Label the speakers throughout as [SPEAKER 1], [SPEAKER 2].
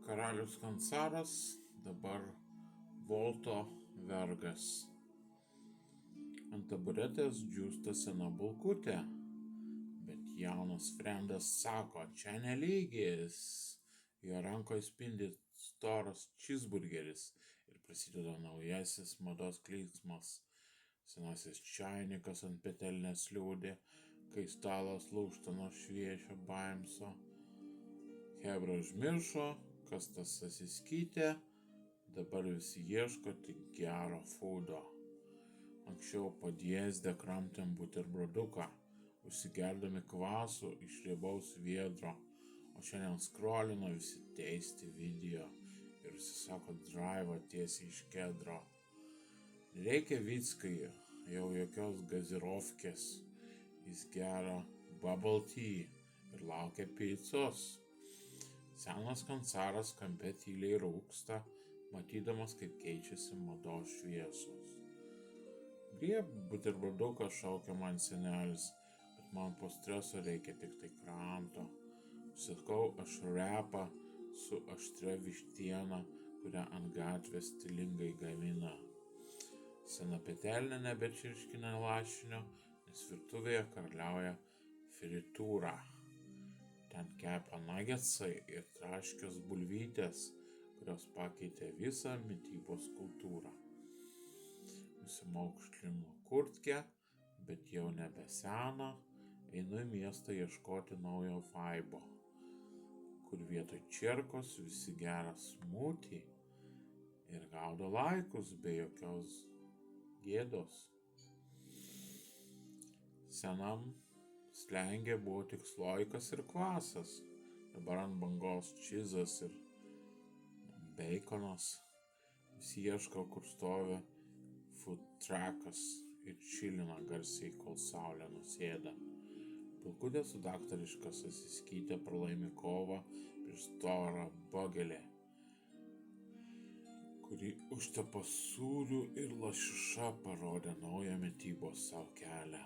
[SPEAKER 1] Karalius Kansaras, dabar Volto vergas. Ant taburetės džiūsta sena bulkutė, bet jaunas frendas sako, čia ne lygis. Jo rankoje spindi storas čizburgeris ir prasideda naujasis mados klyksmas. Senasis čainikas ant petelnės liūdė, kai stalas lūžta nuo šviečio baimso. Hebra užmiršo, kas tas Sasiskytė, dabar visi ieško tik gero fūdo. Anksčiau Podjezde kramtėm buterbroduką, užsigerdami kvasų iš riebaus viedro, o šiandien skrolino visi teisti video ir užsisako draivą tiesiai iš kedro. Reikia Vickai, jau jokios gazirovkės, jis geria bubble tea ir laukia picos. Senas Kansaras kampe tyliai rūksta, matydamas, kaip keičiasi mados šviesos. Grieb buterbroduką, šaukia man senelis, bet man po streso reikia tik tai kranto. Sakau aš repą su aštria vištiena, kurią ant gatvės stilingai gamina. Sena petelnė nebečirškina lašinio, nes virtuvėje karaliauja fritūra. Ten kepa nagetsai ir traškios bulvytės, kurios pakeitė visą mitybos kultūrą. Nusimaukšlinu kurtkę, bet jau nebe seną, einu į miestą ieškoti naujo vaibo, kur vietoj čierkos visi geria smūtį ir gaudo laikus be jokios gėdos. Senam slengė buvo tik sloikas ir kvasas, dabar ant bangos čizas ir beikonas. Visi ieško, kur stovi food truckas ir čilina garsiai, kol saulė nusėda. Bulkutė su daktariška Sasiskytė pralaimi kovą prieš storą bogelį, kuri užtepa sūrių ir lašiša parodė naują mitybos savo kelią.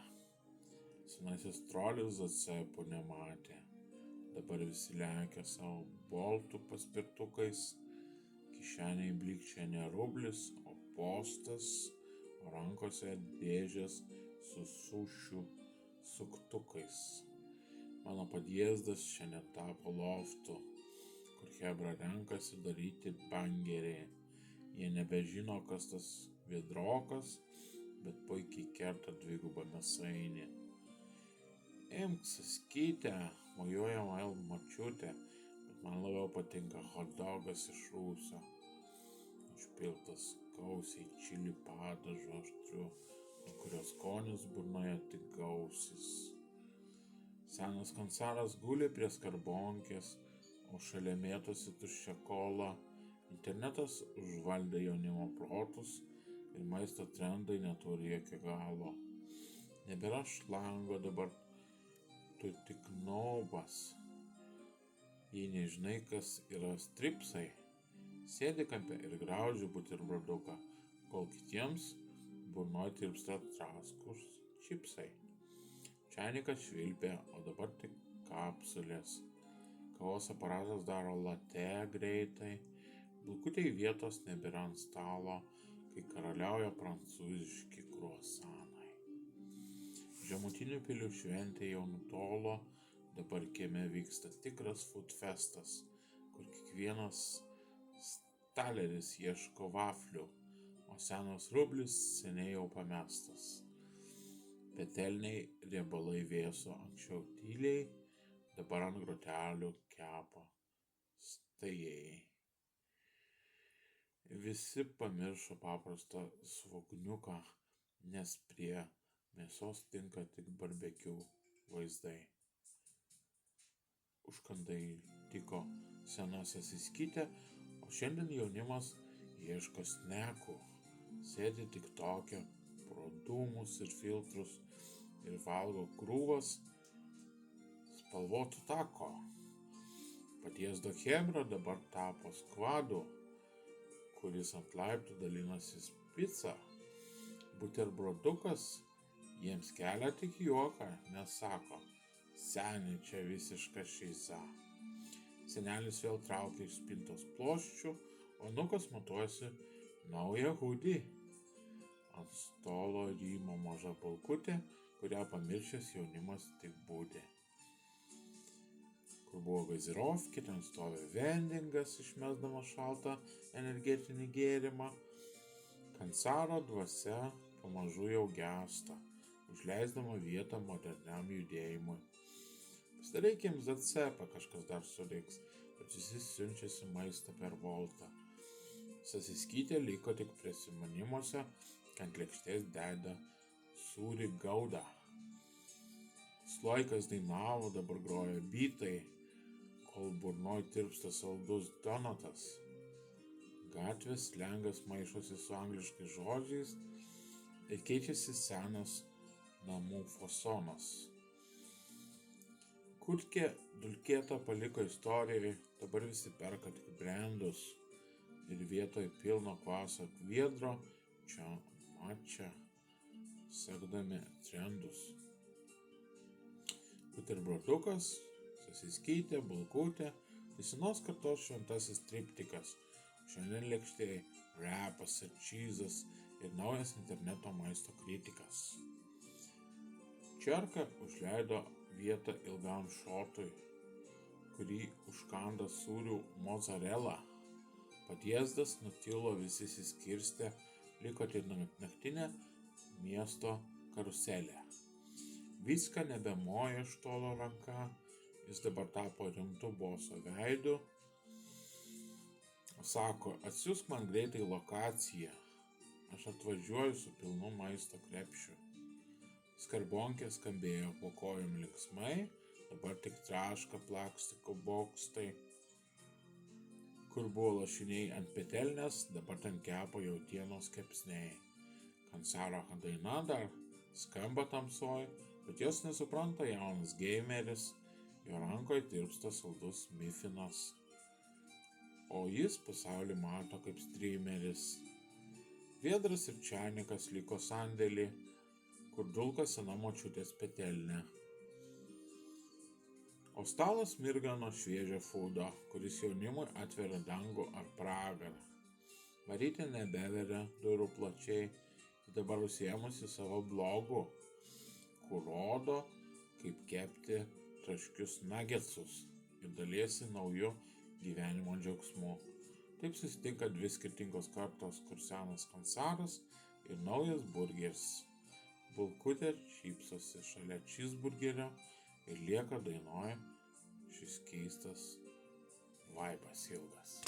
[SPEAKER 1] Senasis trolis Zacepo nematė. Dabar visi lekia savo boltų paspirtukais. Kišeniai blikčia ne rublis, o postas, o rankose dėžės su sušių suktukais. Mano Podjezdas šiandien tapo loftu, kur hebra renkasi daryti bangerį. Jie nebežino, kas tas vidrokas, bet puikiai kerta dvigubą mėsainį. Imk Saskytę, mojuoja man močiutė, bet man labiau patinka hotdogas iš rūsio. Išpiltas gausiai čili padažu aštriu, nuo kurio skonis burnoje tik gausis. Senas Kansaras guli prie skarbonkės, o šalia mėtosi tuščia kola. Internetas užvaldė jaunimo protus ir maisto trendai neturi jokio galo. Nebėra šlango, dabar tu tik nobas. Jei nežinai, kas yra stripsai, sėdi kampe ir grauži buterbroduką, kol kitiems burnoj tirpsta traškūs čipsai. Čainikas švilpia, o dabar tik kapsulės. Kavos aparatas daro latė greitai. Bulkutei vietos nebėra ant stalo, kai karaliauja prancūziški kruasanai. Žemutinių pilių šventė jau nutolo, dabar kieme vyksta tikras food festas, kur kiekvienas staleris ieško vaflių, o senas rublis seniai jau pamestas. Petelniai riebalai vėso anksčiau tyliai, dabar ant grotelių kepa staigiai. Visi pamiršo paprastą svogniuką, nes prie mėsos tinka tik barbekiu vaizdai. Užkandai tiko sena Sasiskytė, o šiandien jaunimas ieško snekų. Sėdi tik tokia pro dūmus ir filtrus ir valgo krūvas spalvotų tako. Podjezdo hebra dabar tapo skvadu, kuris ant laiptų dalinasi picą. Buterbrodukas jiems kelia tik juoką, nes sako, seni čia visiška šiza. Senelis vėl traukia iš spintos ploščių, o anūkas matuojasi naują hudį. Ant stolo rymo maža bulkutė, kurią pamiršęs jaunimas tik būdė. Kur buvo gazirovkė, ten stovi vendingas, išmesdamas šaltą energetinį gėrimą. Kansaro dvasia pamažu jau gęsta, užleisdama vietą moderniam judėjimui. Pastareikiams ZCP kažkas dar suliks, bet visi siunčiasi maistą per voltą. Sasiskytė liko tik prisimanimuose, kad ant lėkštės deda sūrį gaudą. Sloikas dainavo, dabar groja bytai, kol burnoj tirpsta saldus donatas. Gatvės slengas maišosi su angliškais žodžiais ir keičiasi senas namų fasonas. Kutkė dulkėtą paliko istorijai, dabar visi perka tik brandus ir vietoj pilno kvaso kviedro čia mačia sekdami trendus. Buterbrodukas, sasiskytė, bulkutė, tai senos kartos šventasis triptikas. Šiandien lėkštėje repas ir čyzas ir naujas interneto maisto kritikas. Čerka užleido vietą ilgam šotui, kurį užkanda sūrių mozzarella. Patiesdas nutilo, visi išsiskirstė, liko tik naktinė miesto karuselė. Viską nebemoja iš tolo ranka, jis dabar tapo rimtu boso veidu. Sako, atsiųsk man greitai lokaciją, aš atvažiuoju su pilnu maisto krepšiu. Skarbonkė skambėjo po kojom linksmai, dabar tik traška plakstiko bokstai. Kur buvo lašiniai ant petelnės, dabar ten kepa jautienos kepsniai. Kansaro daina dar skamba tamsoj, bet jos nesupranta jaunas geimeris, jo rankoje tirpsta saldus mifinas. O jis pasaulį mato kaip streameris. Viedras ir čanikas liko sandėlį, kur dulka sena močiutės petelnė. O stalas mirga nuo šviežio fūdo, kuris jaunimui atveria dangų ar pragarą. Marytė nebeveria durų plačiai, dabar užsiėmusi savo blogu, kur rodo, kaip kepti traškius nuggetsus ir dalijasi nauju gyvenimo džiaugsmu. Taip susitinka dvi skirtingos kartos, kur senas kansaras ir naujas burgeris. Bulkutė šypsosi šalia čizburgerio ir lieka dainoje šis keistas vaibas ilgas.